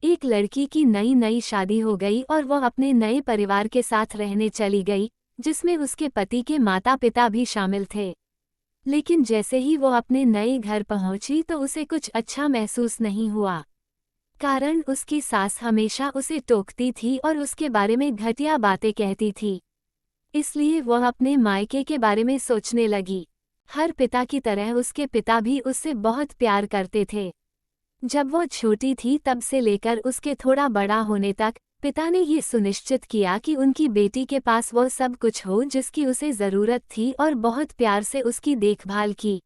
एक लड़की की नई नई शादी हो गई और वह अपने नए परिवार के साथ रहने चली गई, जिसमें उसके पति के माता पिता भी शामिल थे। लेकिन जैसे ही वो अपने नए घर पहुंची तो उसे कुछ अच्छा महसूस नहीं हुआ। कारण उसकी सास हमेशा उसे टोकती थी और उसके बारे में घटिया बातें कहती थी। इसलिए वह अपने मायके के बारे में सोचने लगी। हर पिता की तरह उसके पिता भी उससे बहुत प्यार करते थे। जब वो छोटी थी तब से लेकर उसके थोड़ा बड़ा होने तक पिता ने ये सुनिश्चित किया कि उनकी बेटी के पास वो सब कुछ हो जिसकी उसे ज़रूरत थी और बहुत प्यार से उसकी देखभाल की।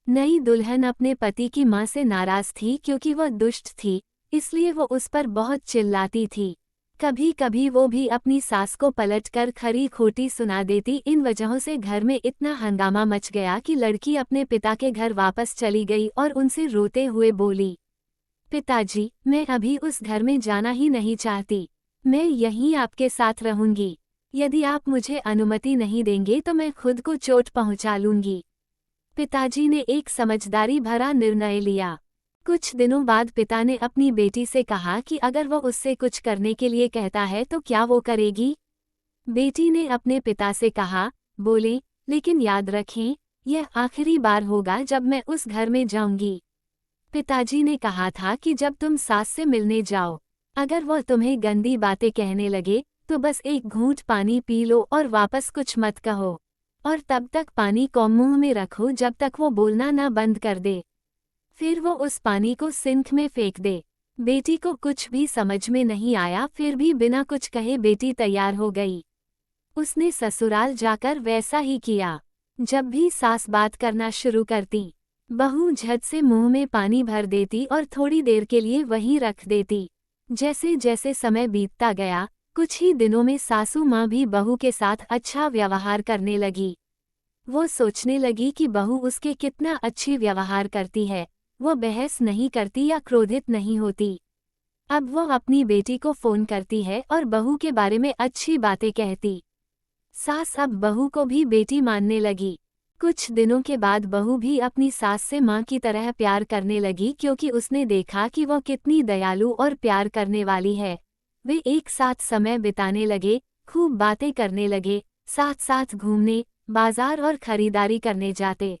नई दुल्हन अपने पति की मां से नाराज़ थी क्योंकि वह दुष्ट थी, इसलिए वो उस पर बहुत चिल्लाती थी। कभी कभी वो भी अपनी सास को पलटकर खरी खोटी सुना देती। इन वजहों से घर में इतना हंगामा मच गया कि लड़की अपने पिता के घर वापस चली गई और उनसे रोते हुए बोली, पिताजी, मैं अभी उस घर में जाना ही नहीं चाहती। मैं यहीं आपके साथ रहूंगी। यदि आप मुझे अनुमति नहीं देंगे तो मैं खुद को चोट पहुंचा लूंगी। पिताजी ने एक समझदारी भरा निर्णय लिया। कुछ दिनों बाद पिता ने अपनी बेटी से कहा कि अगर वो उससे कुछ करने के लिए कहता है तो क्या वो करेगी। बेटी ने अपने पिता से कहा, बोले, लेकिन याद रखें, यह आखिरी बार होगा जब मैं उस घर में जाऊंगी। पिताजी ने कहा था कि जब तुम सास से मिलने जाओ, अगर वह तुम्हें गंदी बातें कहने लगे तो बस एक घूंट पानी पी लो और वापस कुछ मत कहो, और तब तक पानी को मुंह में रखो जब तक वो बोलना न बंद कर दे। फिर वो उस पानी को सिंक में फेंक दे। बेटी को कुछ भी समझ में नहीं आया, फिर भी बिना कुछ कहे बेटी तैयार हो गई। उसने ससुराल जाकर वैसा ही किया। जब भी सास बात करना शुरू करती, बहू झट से मुंह में पानी भर देती और थोड़ी देर के लिए वहीं रख देती। जैसे जैसे समय बीतता गया, कुछ ही दिनों में सासू माँ भी बहू के साथ अच्छा व्यवहार करने लगी। वो सोचने लगी कि बहू उसके कितना अच्छी व्यवहार करती है, वो बहस नहीं करती या क्रोधित नहीं होती। अब वो अपनी बेटी को फोन करती है और बहू के बारे में अच्छी बातें कहती। सास अब बहू को भी बेटी मानने लगी। कुछ दिनों के बाद बहू भी अपनी सास से माँ की तरह प्यार करने लगी क्योंकि उसने देखा कि वह कितनी दयालु और प्यार करने वाली है। वे एक साथ समय बिताने लगे, खूब बातें करने लगे, साथ साथ घूमने, बाजार और खरीदारी करने जाते।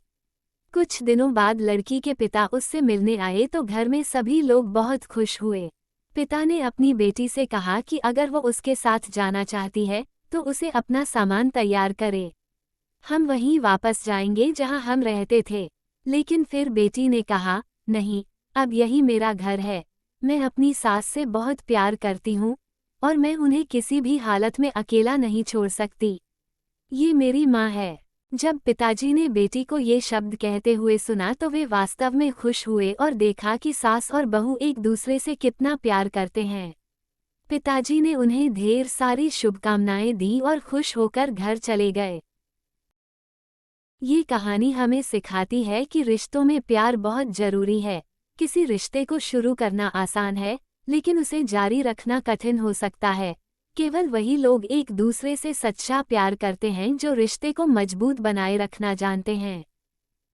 कुछ दिनों बाद लड़की के पिता उससे मिलने आए तो घर में सभी लोग बहुत खुश हुए। पिता ने अपनी बेटी से कहा कि अगर वो उसके साथ जाना चाहती है तो उसे अपना सामान तैयार करे। हम वहीं वापस जाएंगे जहां हम रहते थे। लेकिन फिर बेटी ने कहा, नहीं, अब यही मेरा घर है। मैं अपनी सास से बहुत प्यार करती हूँ और मैं उन्हें किसी भी हालत में अकेला नहीं छोड़ सकती। ये मेरी माँ है। जब पिताजी ने बेटी को ये शब्द कहते हुए सुना तो वे वास्तव में खुश हुए और देखा कि सास और बहू एक दूसरे से कितना प्यार करते हैं। पिताजी ने उन्हें ढेर सारी शुभकामनाएं दी और खुश होकर घर चले गए। ये कहानी हमें सिखाती है कि रिश्तों में प्यार बहुत जरूरी है। किसी रिश्ते को शुरू करना आसान है, लेकिन उसे जारी रखना कठिन हो सकता है। केवल वही लोग एक दूसरे से सच्चा प्यार करते हैं जो रिश्ते को मजबूत बनाए रखना जानते हैं।